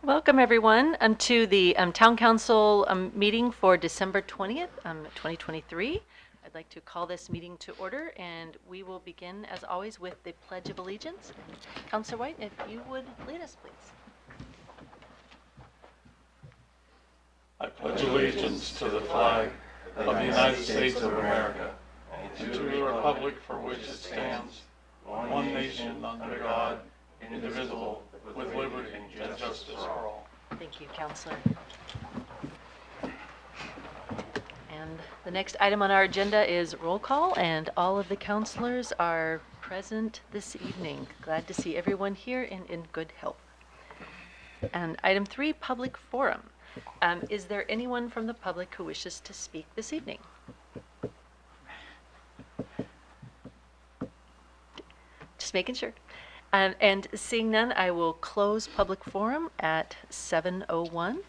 Welcome, everyone, to the Town Council meeting for December 20th, 2023. I'd like to call this meeting to order, and we will begin, as always, with the Pledge of Allegiance. Councilor White, if you would lead us, please. I pledge allegiance to the flag of the United States of America and to the republic for which it stands, one nation under God, indivisible, with liberty and justice for all. Thank you, Councilor. And the next item on our agenda is roll call, and all of the councilors are present this evening. Glad to see everyone here and in good health. And item 3, public forum. Is there anyone from the public who wishes to speak this evening? Just making sure. And seeing none, I will close public forum at 7:01.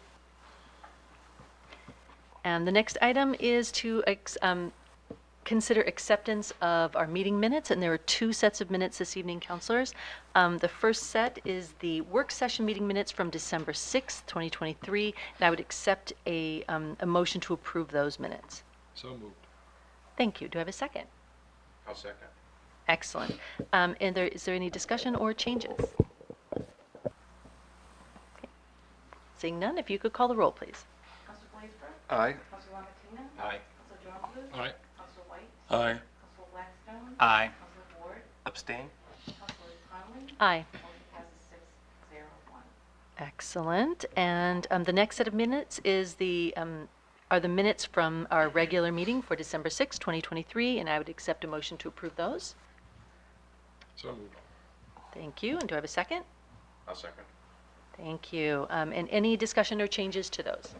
And the next item is to consider acceptance of our meeting minutes, and there are 2 sets of minutes this evening, councilors. The first set is the work session meeting minutes from December 6th, 2023, and I would accept a motion to approve those minutes. So moved. Thank you. Do I have a second? I'll second. Excellent. And is there any discussion or changes? Okay. Seeing none, if you could call the roll, please. Councilor Blaisberg? Aye. Councilor Lamatina? Aye. Councilor Johnston? Aye. Councilor White? Aye. Councilor Blackstone? Aye. Councilor Ward? Abstain? Councilor Conley? Aye. Motion passes 6-0-1. Excellent. And the next set of minutes is are the minutes from our regular meeting for December 6th, 2023, and I would accept a motion to approve those. So moved. Thank you. And do I have a second? I'll second. Thank you. And any discussion or changes to those?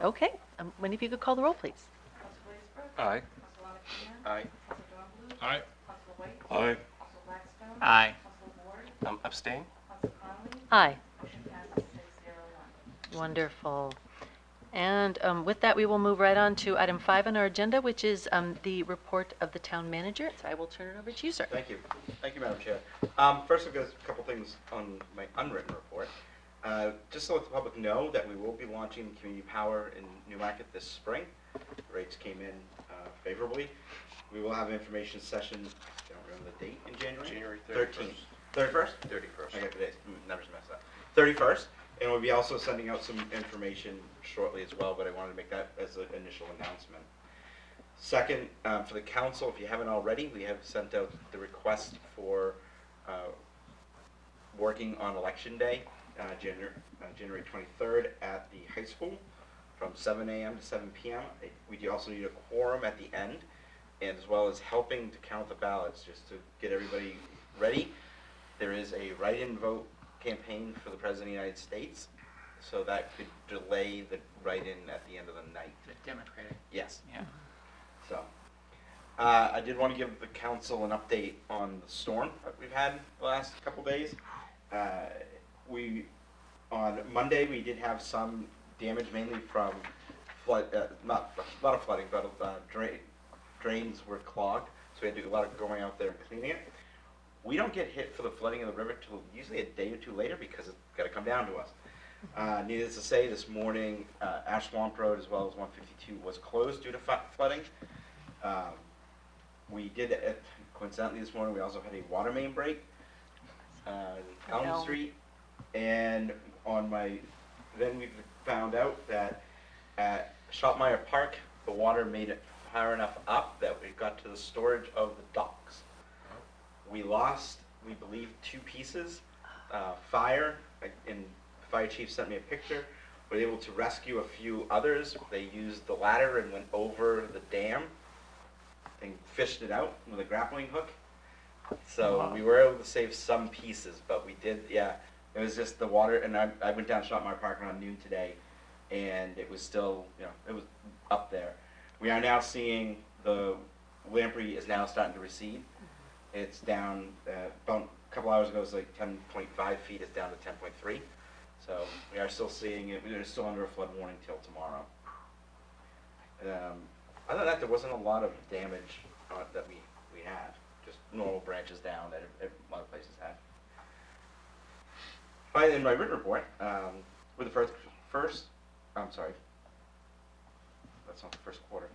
Okay. When if you could call the roll, please. Councilor Blaisberg? Aye. Councilor Lamatina? Aye. Councilor Johnston? Aye. Councilor White? Aye. Councilor Blackstone? Aye. Councilor Ward? Abstain? Councilor Conley? Aye. Motion passes 6-0-1. Wonderful. And with that, we will move right on to item 5 on our agenda, which is the report of the town manager. So I will turn it over to you, sir. Thank you. Thank you, Madam Chair. First, I've got a couple things on my unwritten report. Just to let the public know that we will be launching community power in Newmarket this spring. The rates came in favorably. We will have an information session, I don't remember the date in January? January 13th. 31st? 31st. I got the dates. Numbers messed up. 31st. And we'll be also sending out some information shortly as well, but I wanted to make that as an initial announcement. Second, for the council, if you haven't already, we have sent out the request for working on Election Day, January 23rd at the high school from 7 a.m. to 7 p.m. We do also need a quorum at the end, and as well as helping to count the ballots, just to get everybody ready. There is a write-in vote campaign for the President of the United States, so that could delay the write-in at the end of the night. The Democratic. Yes. Yeah. So, I did want to give the council an update on the storm that we've had the last couple days. On Monday, we did have some damage, mainly from flood, not a lot of flooding, but drains were clogged, so we had to do a lot of going out there and cleaning it. We don't get hit for the flooding of the river till usually a day or two later because it's got to come down to us. Needless to say, this morning, Ash Swamp Road as well as 152 was closed due to flooding. We did, coincidentally this morning, we also had a water main break on Elm Street. And then we found out that at Shopmeyer Park, the water made it far enough up that we got to the storage of the docks. We lost, we believe, 2 pieces. Fire, and the fire chief sent me a picture. We were able to rescue a few others. They used the ladder and went over the dam and fished it out with a grappling hook. So we were able to save some pieces, but we did, yeah. It was just the water, and I went down Shopmeyer Park around noon today, and it was still, it was up there. We are now seeing the Lamprey is now starting to recede. It's down, about a couple hours ago it was like 10.5 feet, it's down to 10.3. So we are still seeing it, we're still under a flood warning till tomorrow. Other than that, there wasn't a lot of damage that we had, just normal branches down that a lot of places have. Finally, in my written report, with the first, I'm sorry, that's not the first quarter.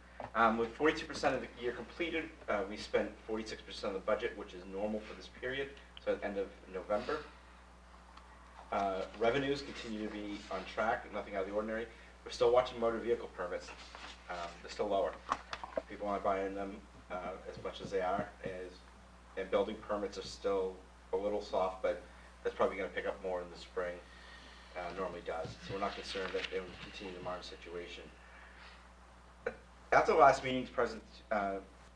With 42% of the year completed, we spent 46% of the budget, which is normal for this period, so at the end of November. Revenues continue to be on track, nothing out of the ordinary. We're still watching motor vehicle permits. They're still lower. People aren't buying them as much as they are, and building permits are still a little soft, but that's probably going to pick up more in the spring. Normally does. So we're not concerned that they will continue to monitor the situation. After the last meeting's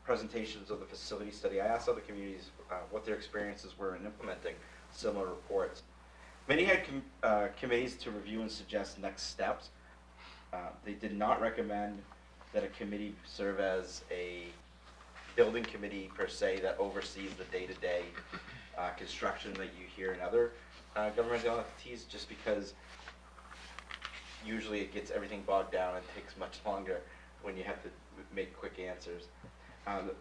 presentations of the facility study, I asked other communities what their experiences were in implementing similar reports. Many had committees to review and suggest next steps. They did not recommend that a committee serve as a building committee per se that oversees the day-to-day construction that you hear in other governmental entities, just because usually it gets everything bogged down and takes much longer when you have to make quick answers.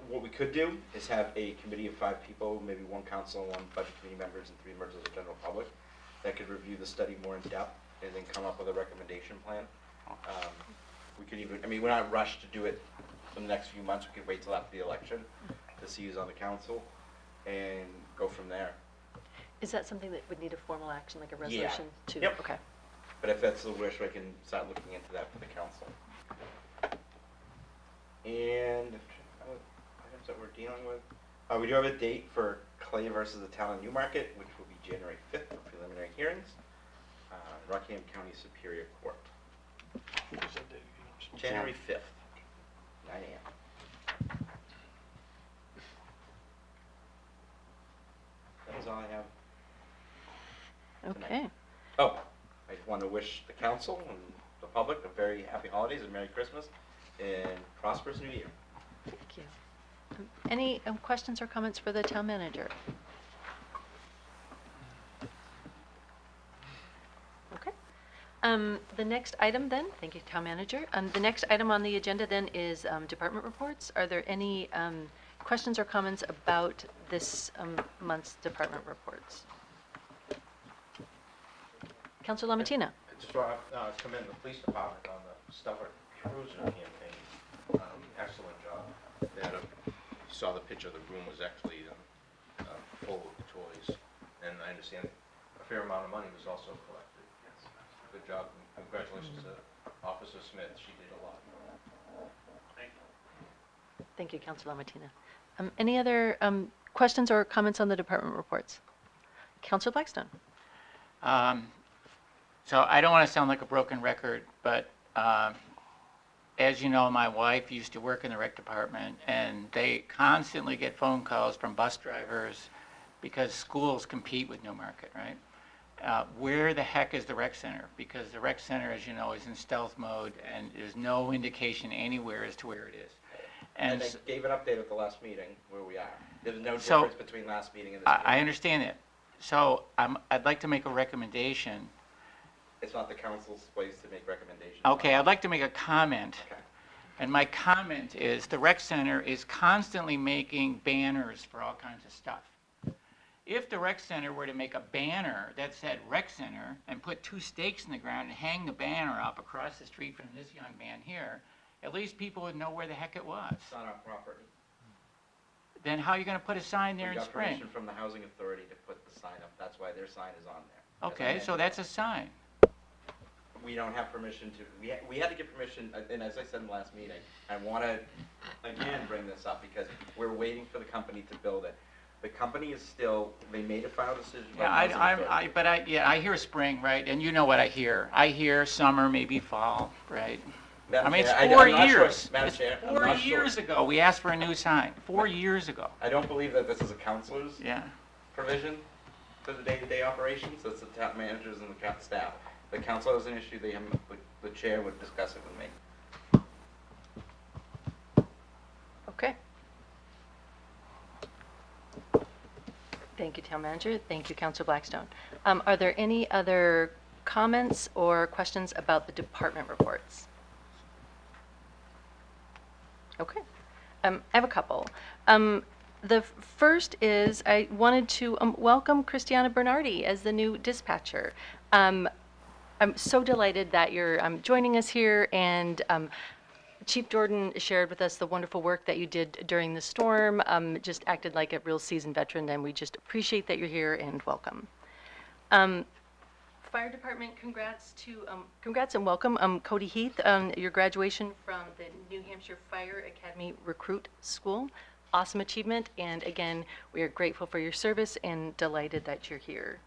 What we could do is have a committee of 5 people, maybe 1 council, 1 budget committee members, and 3 members of the general public that could review the study more in depth and then come up with a recommendation plan. We could even, I mean, we're not rushed to do it in the next few months. We could wait till after the election to see who's on the council and go from there. Is that something that would need a formal action, like a resolution to? Yep. Okay. But if that's the wish, I can start looking into that for the council. And items that we're dealing with. We do have a date for Clay versus the town of Newmarket, which will be January 5th for preliminary hearings. Rockingham County Superior Court. What's that date again? January 5th, 9 a.m. That is all I have. Okay. Oh, I just want to wish the council and the public a very happy holidays and Merry Christmas and prosperous New Year. Thank you. Any questions or comments for the town manager? Okay. The next item then, thank you, town manager. The next item on the agenda then is department reports. Are there any questions or comments about this month's department reports? Councilor Lamatina. I just want to commend the police department on the Stubborn Cruiser campaign. Excellent job. They had you saw the picture, the room was actually full of toys, and I understand a fair amount of money was also collected. Good job, and congratulations to Officer Smith. She did a lot. Thank you, Councilor Lamatina. Any other questions or comments on the department reports? Councilor Blackstone. So I don't want to sound like a broken record, but as you know, my wife used to work in the rec department, and they constantly get phone calls from bus drivers because schools compete with Newmarket, right? Where the heck is the rec center? Because the rec center, as you know, is in stealth mode, and there's no indication anywhere as to where it is. And they gave an update at the last meeting where we are. There's no So, difference between last meeting and this meeting. I understand it. So I'd like to make a recommendation. It's not the council's place to make recommendations. Okay, I'd like to make a comment. Okay. And my comment is the rec center is constantly making banners for all kinds of stuff. If the rec center were to make a banner that said rec center and put 2 stakes in the ground and hang the banner up across the street from this young man here, at least people would know where the heck it was. It's not our property. Then how are you going to put a sign there We in got spring? permission from the housing authority to put the sign up. That's why their sign is on there. As I Okay, so mentioned. that's a sign. We don't have permission to, we had to get permission, and as I said in the last meeting, I want to, again, bring this up because we're waiting for the company to build it. The company is still, they made a final decision. Yeah, I hear spring, right? And you know what I hear. I hear summer, maybe fall, right? I mean, it's 4 years. Madam It's Chair, I'm 4 not sure. years ago, we asked for a new sign. 4 years ago. I don't believe that this is a councilor's Yeah. provision for the day-to-day operations. That's the town managers and the staff. The council has an issue, the chair would discuss it with me. Okay. Thank you, town manager. Thank you, Councilor Blackstone. Are there any other comments or questions about the department reports? Okay. I have a couple. The first is I wanted to welcome Christiana Bernardi as the new dispatcher. I'm so delighted that you're joining us here, and Chief Jordan shared with us the wonderful work that you did during the storm. Just acted like a real seasoned veteran, and we just appreciate that you're here, and welcome. Fire Department, congrats and welcome, Cody Heath, your graduation from the New Hampshire Fire Academy Recruit School. Awesome achievement, and again, we are grateful for your service and delighted that you're here.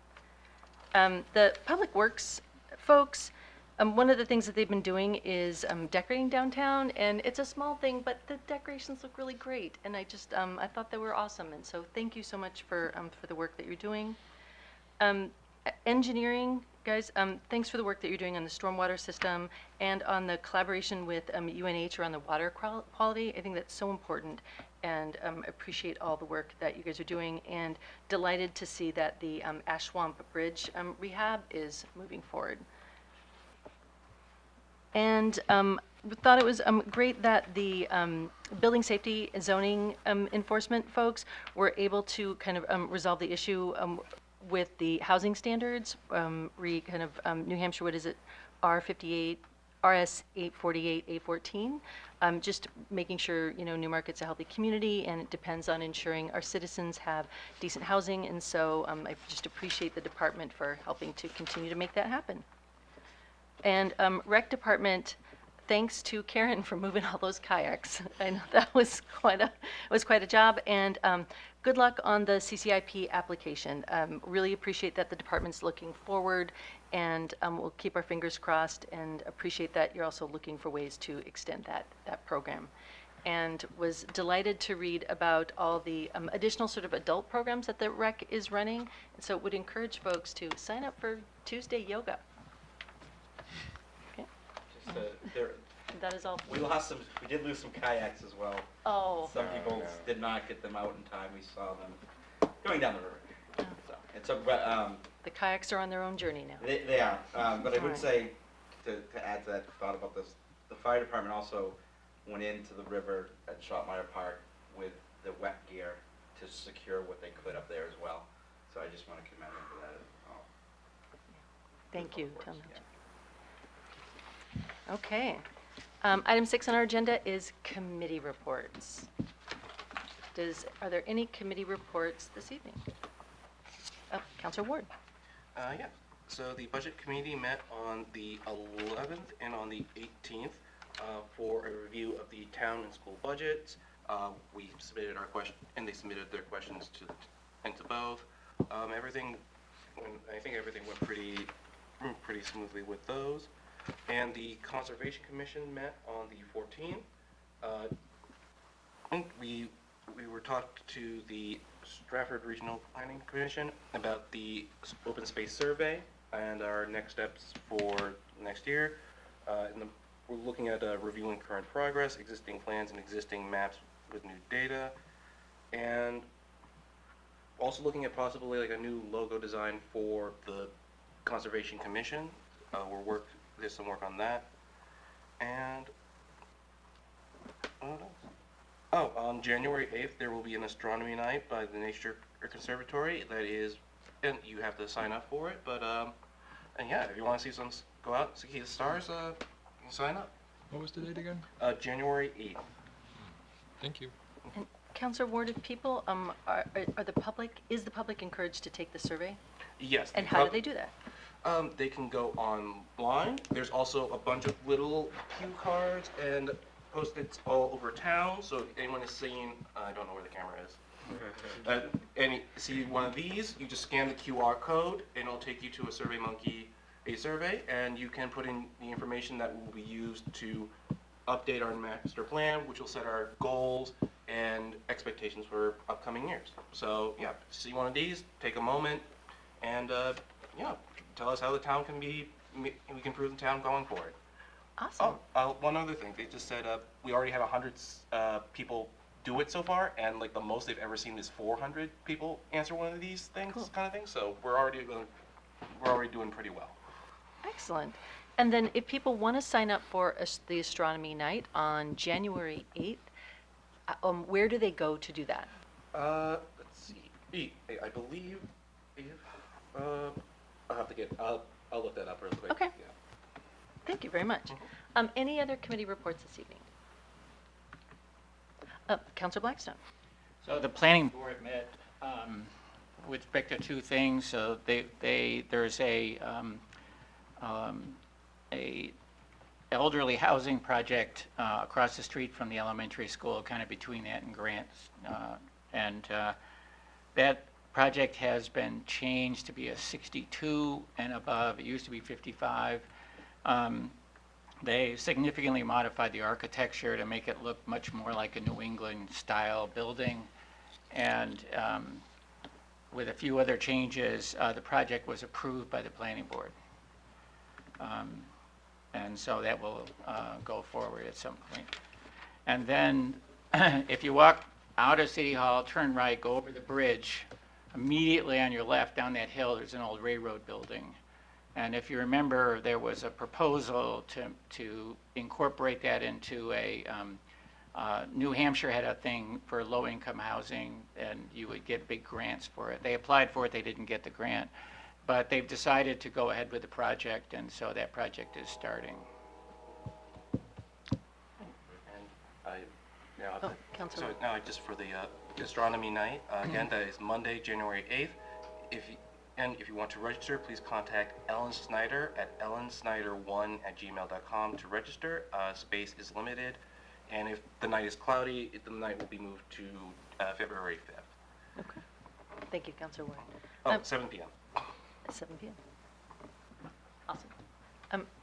The Public Works folks, one of the things that they've been doing is decorating downtown, and it's a small thing, but the decorations look really great, and I thought they were awesome, and so thank you so much for the work that you're doing. Engineering, guys, thanks for the work that you're doing on the stormwater system and on the collaboration with UNH around the water quality. I think that's so important, and appreciate all the work that you guys are doing, and delighted to see that the Ash Swamp Bridge rehab is moving forward. And thought it was great that the building safety and zoning enforcement folks were able to kind of resolve the issue with the housing standards, New Hampshire, what is it, R58, RS 848, A14, just making sure, Newmarket's a healthy community, and it depends on ensuring our citizens have decent housing, and so I just appreciate the department for helping to continue to make that happen. And Rec Department, thanks to Karen for moving all those kayaks. I know that was quite a job, and good luck on the CCIP application. Really appreciate that the department's looking forward, and we'll keep our fingers crossed, and appreciate that you're also looking for ways to extend that program. And was delighted to read about all the additional sort of adult programs that the rec is running, and so would encourage folks to sign up for Tuesday yoga. Okay. That is all. We did lose some kayaks as well. Oh. Some people did not get them out in time. We saw them going down the river. So, and so, the kayaks are on their own journey now. they are. But I would Alright. say, to add to that thought about this, the fire department also went into the river at Shotmeyer Park with the wet gear to secure what they could up there as well. So I just want to commend them for that as well. Thank you, Public Tom. Works, Okay. Item 6 on our agenda is committee reports. Are there any committee reports this evening? Oh, Councilor Ward. Yeah, so the Budget Committee met on the 11th and on the 18th for a review of the town and school budgets. We submitted our question, and they submitted their questions to both. I think everything went pretty smoothly with those. And the Conservation Commission met on the 14th. And we were talked to the Stratford Regional Planning Commission about the open space survey and our next steps for next year. We're looking at reviewing current progress, existing plans, and existing maps with new data, and also looking at possibly like a new logo design for the Conservation Commission. There's some work on that, and on January 8th there will be an astronomy night by the Nature Conservatory. And you have to sign up for it. But and yeah, if you want to go out see the stars, sign up. What was the date again? January 8th. Thank you. And Councilor Ward, if people is the public encouraged to take the survey? Yes. And how do they do that? They can go online. There's also a bunch of little cue cards and Post-its all over town. So if anyone is seeing, I don't know where the camera is. See one of these, you just scan the QR code and it'll take you to a SurveyMonkey survey, and you can put in the information that will be used to update our master plan, which will set our goals and expectations for upcoming years. So yeah, see one of these, take a moment, and tell us how the town we can improve the town going forward. Awesome. One other thing, they just said we already have 100 people do it so far, and like the most they've ever seen is 400 people answer one of these things, Cool. kind of thing. So we're already doing pretty well. Excellent. And then if people want to sign up for the astronomy night on January 8th, where do they go to do that? Let's see. I believe, I'll have to I'll look that up real quick. Okay. Yeah. Thank you very much. Any other committee reports this evening? Counselor Blackstone. So the planning board met with respect to two things. So there's a elderly housing project across the street from the elementary school, kind of between that and Grants. That project has been changed to be a 62 and above. It used to be 55. They significantly modified the architecture to make it look much more like a New England style building. And with a few other changes, the project was approved by the planning board. And so that will go forward at some point. And then if you walk out of City Hall, turn right, go over the bridge, immediately on your left down that hill, there's an old railroad building. And if you remember, there was a proposal to incorporate that into a, New Hampshire had a thing for low-income housing, and you would get big grants for it. They applied for it, they didn't get the grant. But they've decided to go ahead with the project, and so that project is starting. And Oh, Counselor. So now just for the astronomy night, again, that is Monday, January 8th. If you want to register, please contact Ellen Snyder at ellensnyder1@gmail.com to register. Space is limited, and if the night is cloudy, the night will be moved to February 5th. Okay. Thank you, Counselor Ward. Oh, 7 p.m. At 7 p.m. Awesome.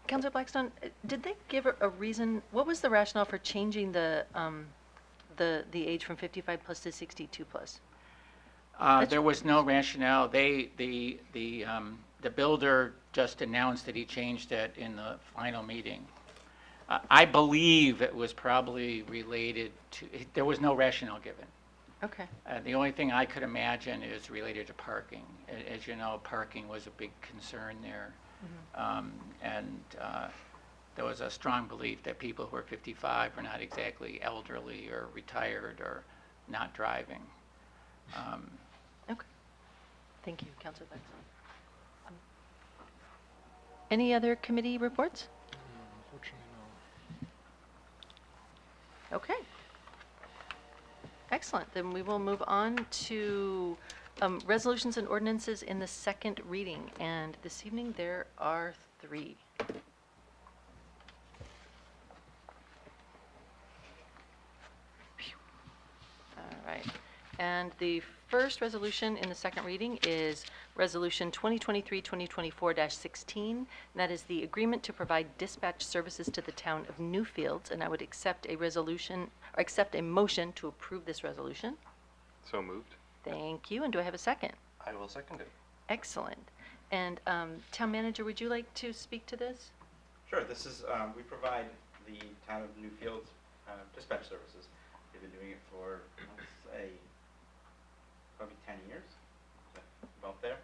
Counselor Blackstone, did they give a reason? What was the rationale for changing the age from 55 plus to 62 plus? There was no rationale. The builder just announced that he changed it in the final meeting. I believe it was probably related to, there was no rationale given. Okay. The only thing I could imagine is related to parking. As you know, parking was a big concern there. There was a strong belief that people who are 55 were not exactly elderly or retired or not driving. Okay. Thank you, Counselor Blackstone. Any other committee reports? Unfortunately, no. Okay. Excellent. Then we will move on to resolutions and ordinances in the second reading. And this evening there are 3. All right. And the first resolution in the second reading is Resolution 2023-2024-16. And that is the agreement to provide dispatch services to the town of Newfields. And I would accept a motion to approve this resolution. So moved. Thank you. And do I have a second? I will second it. Excellent. And Town Manager, would you like to speak to this? Sure, this is, we provide the town of Newfields dispatch services. They've been doing it for, let's say, probably 10 years, about there.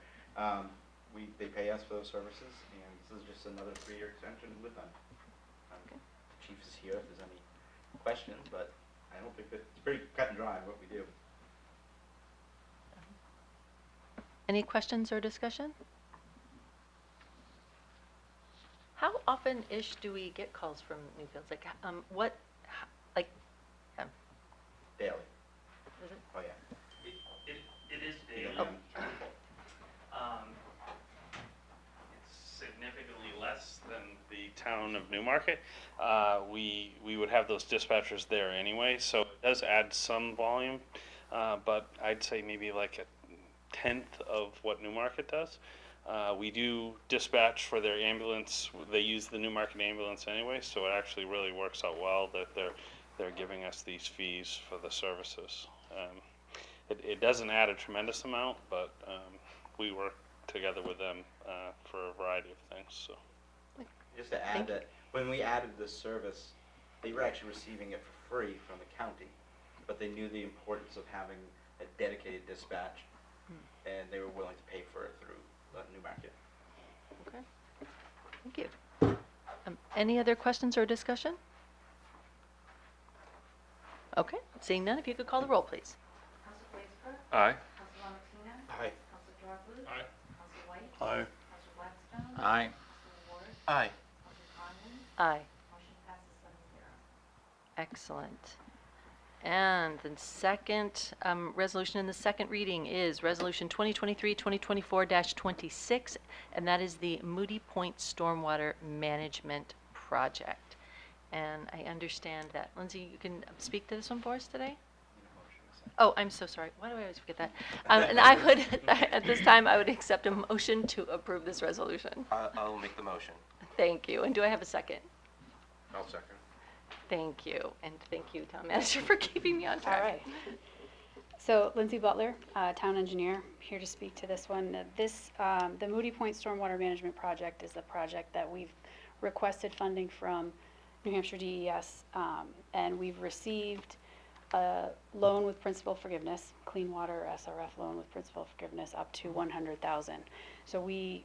They pay us for those services, and this is just another 3-year extension with them. The chief is here if there's any questions, but I don't think that, it's pretty cut and dry what we do. Any questions or discussion? How often-ish do we get calls from Newfields? Like, Daily. is it? Oh, yeah. It is daily. Oh. It's significantly less than the town of Newmarket. We would have those dispatchers there anyway, so it does add some volume, but I'd say maybe like a 1/10 of what Newmarket does. We do dispatch for their ambulance. They use the Newmarket ambulance anyway, so it actually really works out well that they're giving us these fees for the services. It doesn't add a tremendous amount, but we work together with them for a variety of things. So, Just to add that, when we added this service, they were actually receiving it for free from the county, but they knew the importance of having a dedicated dispatch, and they were willing to pay for it through Newmarket. Okay. Thank you. Any other questions or discussion? Okay. Seeing none, if you could call the roll, please. Counselor Aye. Council Lamatina? Aye. Council Dorflu? Aye. Council White? Aye. Council Blackstone? Aye. Council Ward? Aye. Council Conley? Aye. Motion passes 7-0. Excellent. And the second resolution in the second reading is Resolution 2023-2024-26, and that is the Moody Point Stormwater Management Project. And I understand that, Lindsay, you can speak to this one for us today? Oh, I'm so sorry. Why do I always forget that? And I would, at this time, I would accept a motion to approve this resolution. I'll make the motion. Thank you. And do I have a second? I'll second. Thank you. And thank you, Town Manager, for keeping me on track. All right. So Lindsay Butler, Town Engineer, here to speak to this one. The Moody Point Stormwater Management Project is a project that we've requested funding from New Hampshire DES, and we've received a loan with principal forgiveness, Clean Water SRF loan with principal forgiveness up to $100,000. So we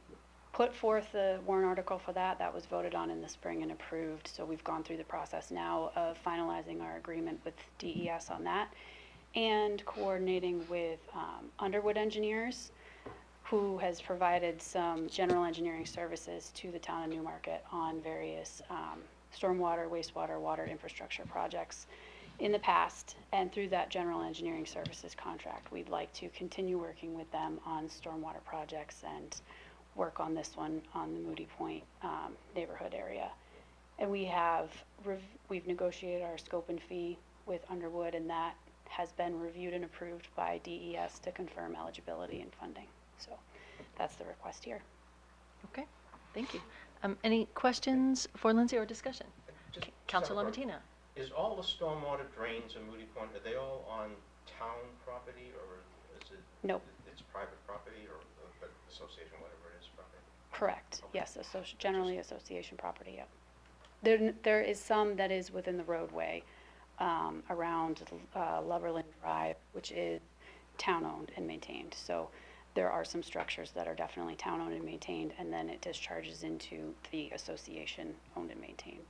put forth the warrant article for that. That was voted on in the spring and approved. So we've gone through the process now of finalizing our agreement with DES on that and coordinating with Underwood Engineers, who has provided some general engineering services to the town of Newmarket on various stormwater, wastewater, water infrastructure projects in the past. And through that general engineering services contract, we'd like to continue working with them on stormwater projects and work on this one on the Moody Point neighborhood area. And we've negotiated our scope and fee with Underwood, and that has been reviewed and approved by DES to confirm eligibility and funding. So that's the request here. Okay, thank you. Any questions for Lindsay or discussion? Just Councilor separate. Lamatina? Is all the stormwater drains in Moody Point, are they all on town property, or is it? Nope. It's private property, or association, whatever it is, property? Correct, Okay. yes, generally association property, yep. There is some that is within the roadway around Loverland Drive, which is town-owned and maintained. So there are some structures that are definitely town-owned and maintained, and then it discharges into the association owned and maintained.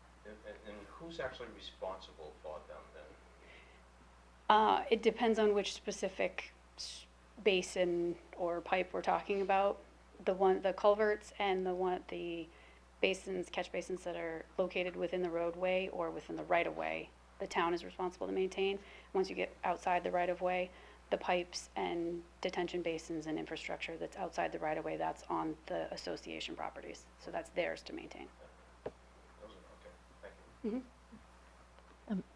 And who's actually responsible for them then? It depends on which specific basin or pipe we're talking about. The culverts and the basins, catch basins that are located within the roadway or within the right-of-way, the town is responsible to maintain. Once you get outside the right-of-way, the pipes and detention basins and infrastructure that's outside the right-of-way, that's on the association properties. So that's theirs to maintain. Those are, okay, thank you.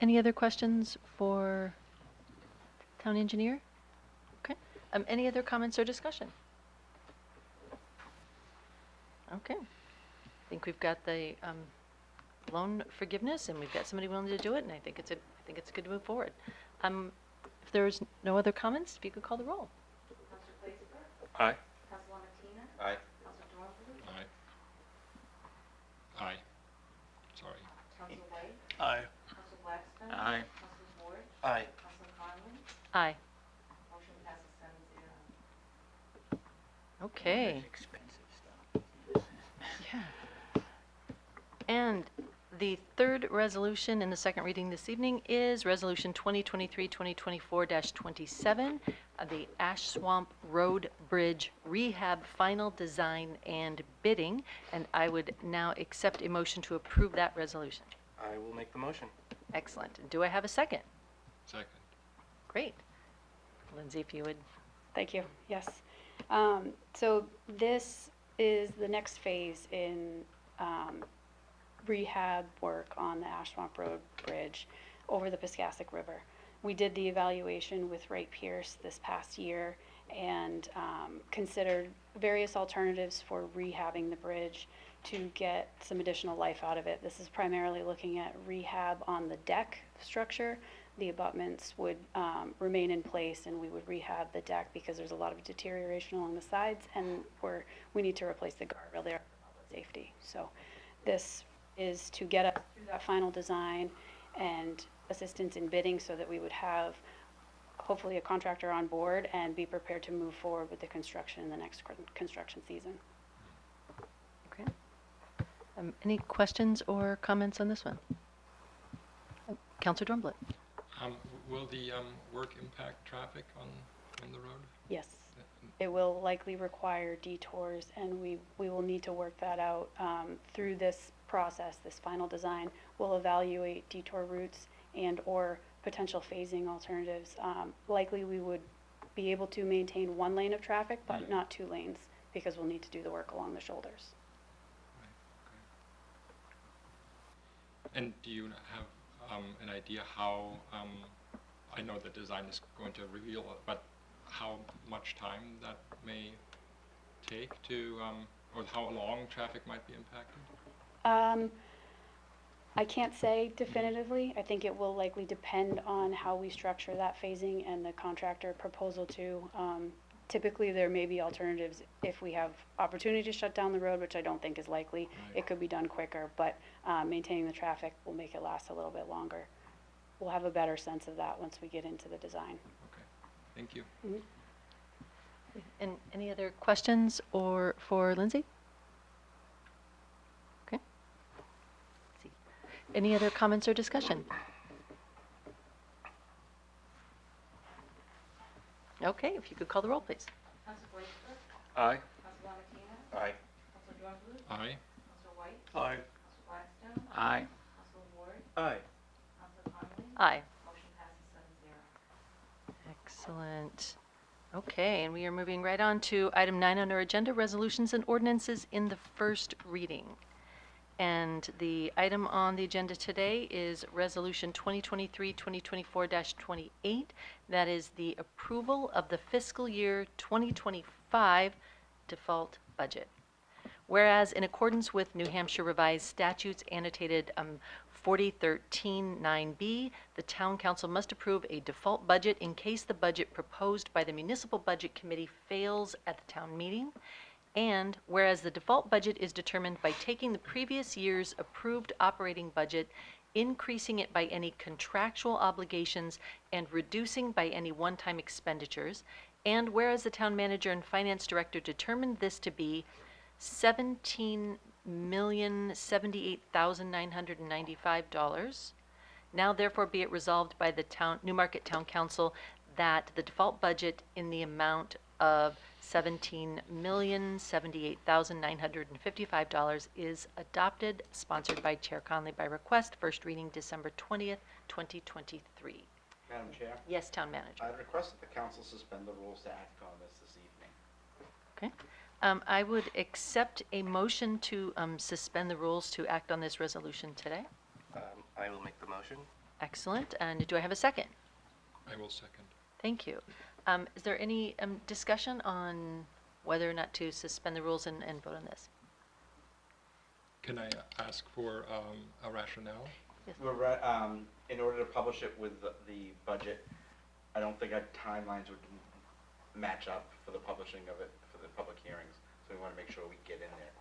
Any other questions for Town Engineer? Okay. Any other comments or discussion? Okay. I think we've got the loan forgiveness, and we've got somebody willing to do it, and I think it's good to move forward. If there's no other comments, if you could call the roll. Council Blaisdell? Aye. Council Lamatina? Aye. Council Dorflu? Aye. Aye. Sorry. Council White? Aye. Council Blackstone? Aye. Council Ward? Aye. Council Conley? Aye. Motion passes 7-0. Okay. Expensive stuff. Yeah. And the third resolution in the second reading this evening is Resolution 2023-2024-27, the Ash Swamp Road Bridge Rehab Final Design and Bidding. And I would now accept a motion to approve that resolution. I will make the motion. Excellent. Do I have a second? Second. Great. Lindsay, if you would. Thank you, yes. So this is the next phase in rehab work on the Ash Swamp Road Bridge over the Piscassic River. We did the evaluation with Ray Pierce this past year and considered various alternatives for rehabbing the bridge to get some additional life out of it. This is primarily looking at rehab on the deck structure. The abutments would remain in place, and we would rehab the deck because there's a lot of deterioration along the sides, and we need to replace the guardrail there for public safety. So this is to get us through that final design and assistance in bidding so that we would have hopefully a contractor on board and be prepared to move forward with the construction in the next construction season. Okay. Any questions or comments on this one? Councilor Dornblit. Will the work impact traffic on on the road? Yes. It will likely require detours, and we will need to work that out through this process, this final design. We'll evaluate detour routes and/or potential phasing alternatives. Likely, we would be able to maintain one lane of traffic, but not two lanes, because we'll need to do the work along the shoulders. And do you have an idea how, I know the design is going to reveal it, but how much time that may take to, or how long traffic might be impacted? I can't say definitively. I think it will likely depend on how we structure that phasing and the contractor proposal too. Typically, there may be alternatives if we have opportunity to shut down the road, which I don't think is likely. Right. It could be done quicker, but maintaining the traffic will make it last a little bit longer. We'll have a better sense of that once we get into the design. Okay, thank you. And any other questions or for Lindsay? Okay. Let's see. Any other comments or discussion? Okay, if you could call the roll, please. Council Blaisdell. Aye. Council Wamatina. Aye. Council Drosler. Aye. Council White. Aye. Council Blackstone. Aye. Council Ward. Aye. Council Conley. Aye. Motion passes 7-0. Excellent. Okay, and we are moving right on to item 9 on our agenda, resolutions and ordinances in the first reading. And the item on the agenda today is Resolution 2023-2024-28. That is the approval of the fiscal year 2025 default budget. Whereas in accordance with New Hampshire Revised Statutes annotated 4013-9B, the Town Council must approve a default budget in case the budget proposed by the Municipal Budget Committee fails at the town meeting. And whereas the default budget is determined by taking the previous year's approved operating budget, increasing it by any contractual obligations, and reducing by any one-time expenditures. And whereas the town manager and finance director determined this to be $17,078,995. Now therefore be it resolved by the Newmarket Town Council that the default budget in the amount of $17,078,955 is adopted, sponsored by Chair Conley by request, first reading December 20th, 2023. Madam Chair, Yes, Town Manager. I'd request that the council suspend the rules to act on this evening. Okay. I would accept a motion to suspend the rules to act on this resolution today. I will make the motion. Excellent. And do I have a second? I will second. Thank you. Is there any discussion on whether or not to suspend the rules and vote on this? Can I ask for a rationale? Yes. In order to publish it with the budget, I don't think our timelines would match up for the publishing of it, for the public hearings. So we want to make sure we get in there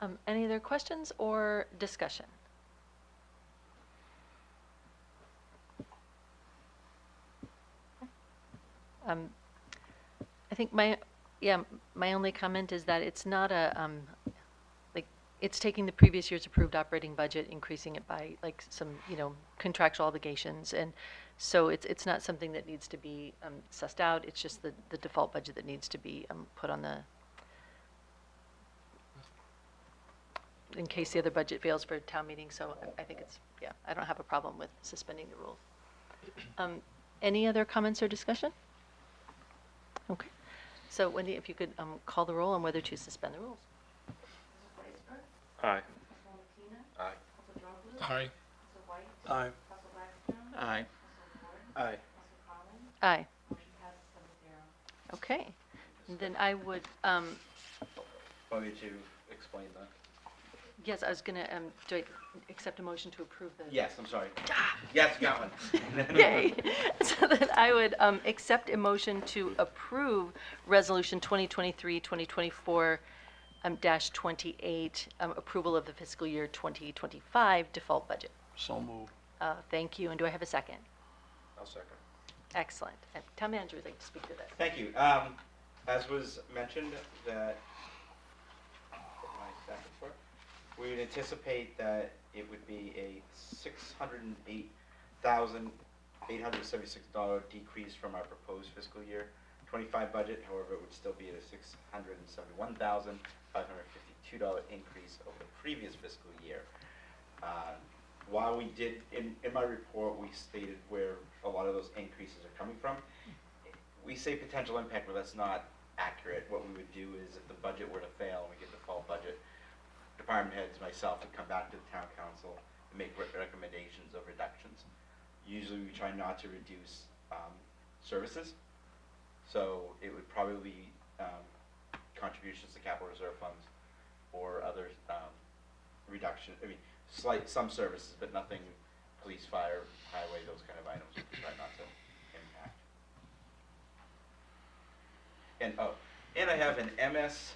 quickly. Any other questions or discussion? I think my only comment is that it's not a, it's taking the previous year's approved operating budget, increasing it by like some, contractual obligations. And so it's not something that needs to be sussed out. It's just the default budget that needs to be put on the, in case the other budget fails for town meeting. So I think it's, I don't have a problem with suspending the rules. Any other comments or discussion? Okay. So Wendy, if you could call the roll on whether to suspend the rules. Council Blaisdell. Aye. Council Wamatina. Aye. Council Drosler. Aye. Council White. Aye. Council Blackstone. Aye. Council Ward. Aye. Council Conley. Aye. Motion passes 7-0. Okay. And then I would, Want me to explain that? yes, I was going to, do I accept a motion to approve the? Yes, I'm sorry. Yes, you got one. Yay. So that I would accept a motion to approve Resolution 2023-2024-28, approval of the fiscal year 2025 default budget. So moved. Thank you. And do I have a second? I'll second. Excellent. And Town Manager would like to speak to this. Thank you. As was mentioned, that my second part, we would anticipate that it would be a $608,000 $1,876 decrease from our proposed fiscal year 25 budget. However, it would still be at a $671,552 increase over the previous fiscal year. While we did, in my report, we stated where a lot of those increases are coming from. We say potential impact, but that's not accurate. What we would do is if the budget were to fail and we get the full budget, department heads, myself, would come back to the town council and make recommendations of reductions. Usually we try not to reduce services, so it would probably be contributions to capital reserve funds or other reduction. I mean, some services, but nothing police, fire, highway, those kind of items we try not to impact. And I have an MS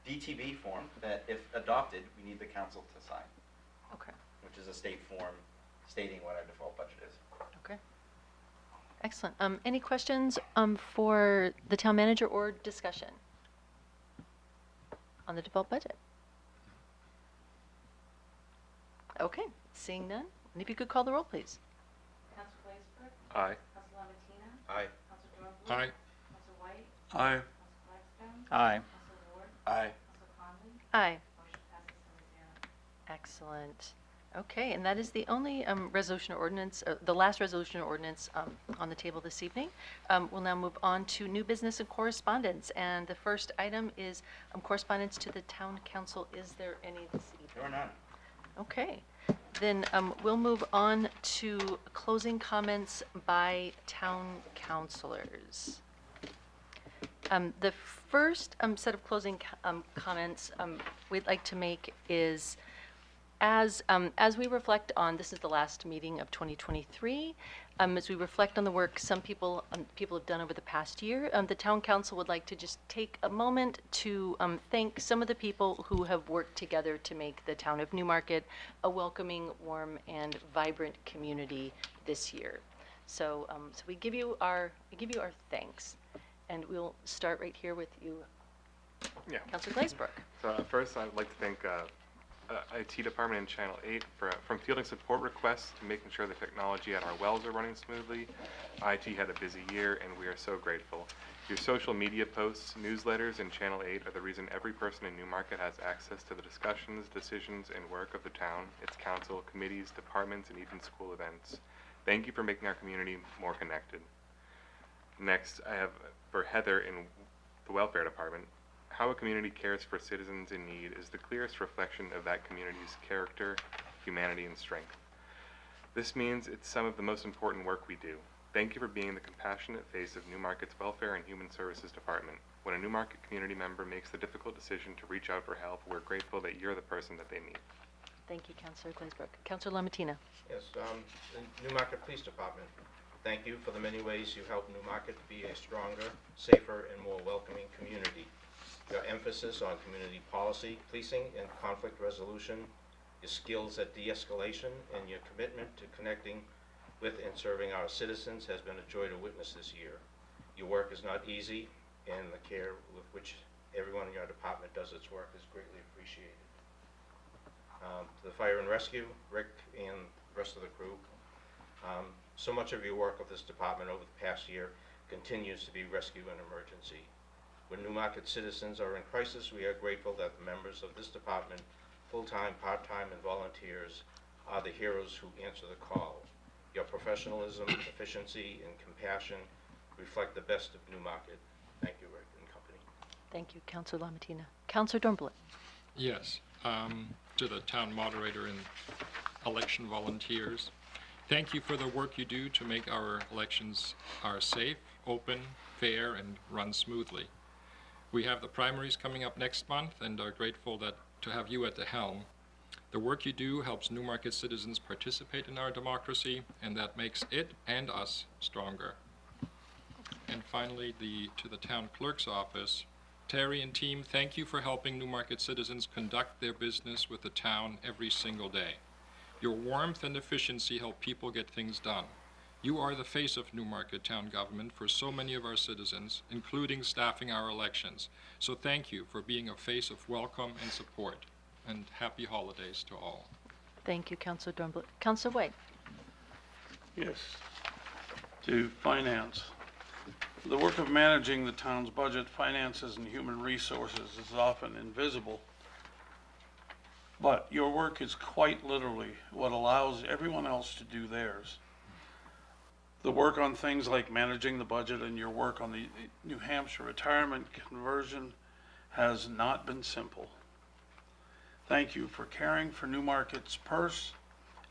DTB form that, if adopted, we need the council to sign, Okay. which is a state form stating what our default budget is. Okay. Excellent. Any questions for the town manager or discussion on the default budget? Okay, seeing none. And if you could call the roll, please. Council Glazebrook? Aye. Council Lamatina? Aye. Council Dornbluth? Aye. Council White? Aye. Council Blackstone? Aye. Council Ward? Aye. Council Conlon? Aye. Motion passes 7-0. Excellent. Okay, and that is the only resolution or ordinance, the last resolution or ordinance on the table this evening. We'll now move on to new business and correspondence. And the first item is correspondence to the town council. Is there any this evening? There are none. Okay, then we'll move on to closing comments by town councilors. The first set of closing comments we'd like to make is, as we reflect on, this is the last meeting of 2023, as we reflect on the work some people have done over the past year, the town council would like to just take a moment to thank some of the people who have worked together to make the town of Newmarket a welcoming, warm, and vibrant community this year. So, so we give you our thanks, and we'll start right here with you, Yeah. Councilor Glazebrook. So first, I'd like to thank IT department and Channel 8 from fielding support requests to making sure the technology at our wells are running smoothly. IT had a busy year, and we are so grateful. Your social media posts, newsletters, and Channel 8 are the reason every person in Newmarket has access to the discussions, decisions, and work of the town, its council, committees, departments, and even school events. Thank you for making our community more connected. Next, I have for Heather in the welfare department. How a community cares for citizens in need is the clearest reflection of that community's character, humanity, and strength. This means it's some of the most important work we do. Thank you for being the compassionate face of Newmarket's Welfare and Human Services Department. When a Newmarket community member makes the difficult decision to reach out for help, we're grateful that you're the person that they need. Thank you, Councilor Glazebrook. Councilor Lamatina. Yes, the Newmarket Police Department, thank you for the many ways you help Newmarket to be a stronger, safer, and more welcoming community. Your emphasis on community policy, policing, and conflict resolution, your skills at de-escalation, and your commitment to connecting with and serving our citizens has been a joy to witness this year. Your work is not easy, and the care with which everyone in your department does its work is greatly appreciated. To the fire and rescue, Rick and the rest of the crew, so much of your work of this department over the past year continues to be rescue and emergency. When Newmarket citizens are in crisis, we are grateful that the members of this department, full-time, part-time, and volunteers, are the heroes who answer the call. Your professionalism, efficiency, and compassion reflect the best of Newmarket. Thank you, Rick and company. Thank you, Councilor Lamatina. Councilor Dornbluth. Yes, to the town moderator and election volunteers, thank you for the work you do to make our elections safe, open, fair, and run smoothly. We have the primaries coming up next month and are grateful to have you at the helm. The work you do helps Newmarket citizens participate in our democracy, and that makes it and us stronger. And finally, to the town clerk's office, Terry and team, thank you for helping Newmarket citizens conduct their business with the town every single day. Your warmth and efficiency help people get things done. You are the face of Newmarket town government for so many of our citizens, including staffing our elections. So thank you for being a face of welcome and support. And happy holidays to all. Thank you, Councilor Dornbluth. Councilor White. Yes. To finance. The work of managing the town's budget, finances, and human resources is often invisible. But your work is quite literally what allows everyone else to do theirs. The work on things like managing the budget and your work on the New Hampshire retirement conversion has not been simple. Thank you for caring for Newmarket's purse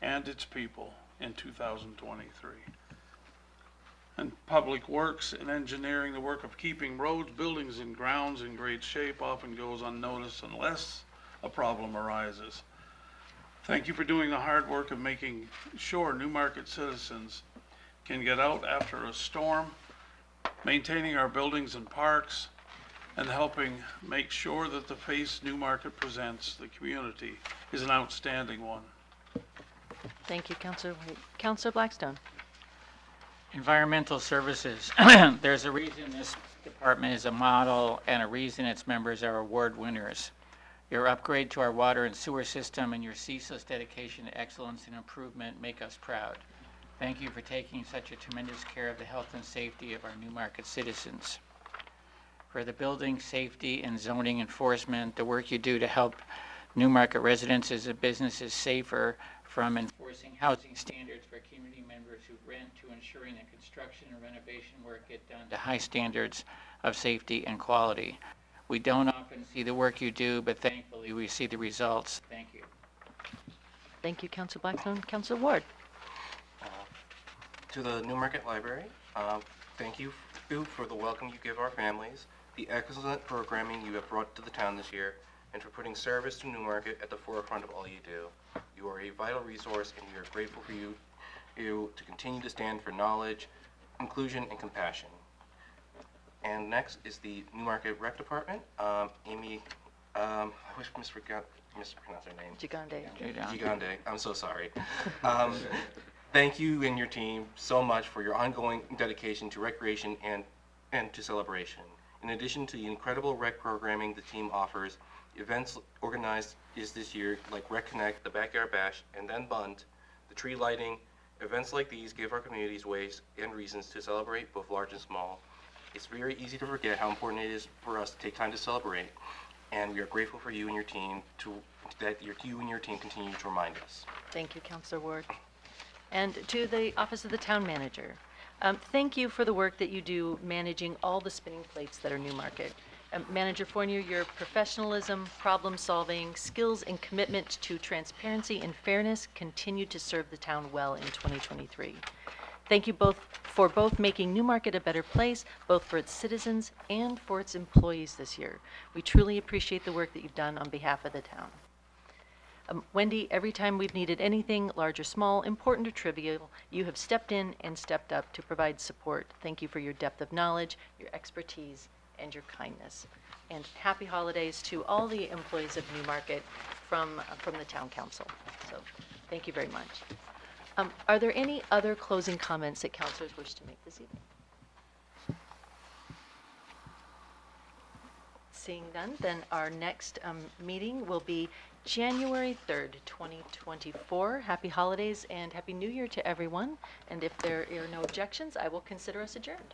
and its people in 2023. And Public Works and Engineering, the work of keeping roads, buildings, and grounds in great shape often goes unnoticed unless a problem arises. Thank you for doing the hard work of making sure Newmarket citizens can get out after a storm, maintaining our buildings and parks, and helping make sure that the face Newmarket presents the community is an outstanding one. Thank you, Councillor White. Councillor Blackstone. Environmental services. There's a reason this department is a model and a reason its members are award winners. Your upgrade to our water and sewer system and your ceaseless dedication to excellence and improvement make us proud. Thank you for taking such a tremendous care of the health and safety of our Newmarket citizens. For the building safety and zoning enforcement, the work you do to help Newmarket residents and businesses safer, from enforcing housing standards for community members who rent to ensuring that construction and renovation work get done to high standards of safety and quality. We don't often see the work you do, but thankfully we see the results. Thank you. Thank you, Councillor Blackstone. Councillor Ward. To the Newmarket Library, thank you for the welcome you give our families, the excellent programming you have brought to the town this year, and for putting service to Newmarket at the forefront of all you do. You are a vital resource, and we are grateful for you to continue to stand for knowledge, inclusion, and compassion. And next is the Newmarket Rec Department. Amy, I wish I mispronounced her name. Gigande. I'm so sorry. Thank you and your team so much for your ongoing dedication to recreation and to celebration. In addition to the incredible rec programming the team offers, events organized this year like Rec Connect, the Backyard Bash, and then Bunt, the tree lighting. Events like these give our communities ways and reasons to celebrate, both large and small. It's very easy to forget how important it is for us to take time to celebrate, and we are grateful for you and your team continue to remind us. Thank you, Councillor Ward. And to the Office of the Town Manager, thank you for the work that you do managing all the spinning plates that are Newmarket. Manager Fournier, your professionalism, problem solving, skills, and commitment to transparency and fairness continue to serve the town well in 2023. Thank you both for making Newmarket a better place, both for its citizens and for its employees this year. We truly appreciate the work that you've done on behalf of the town. Wendy, every time we've needed anything, large or small, important or trivial, you have stepped in and stepped up to provide support. Thank you for your depth of knowledge, your expertise, and your kindness. And happy holidays to all the employees of Newmarket from the Town Council. So thank you very much. Are there any other closing comments that councilors wish to make this evening? Seeing none, then our next meeting will be January 3rd, 2024. Happy holidays and Happy New Year to everyone. And if there are no objections, I will consider us adjourned.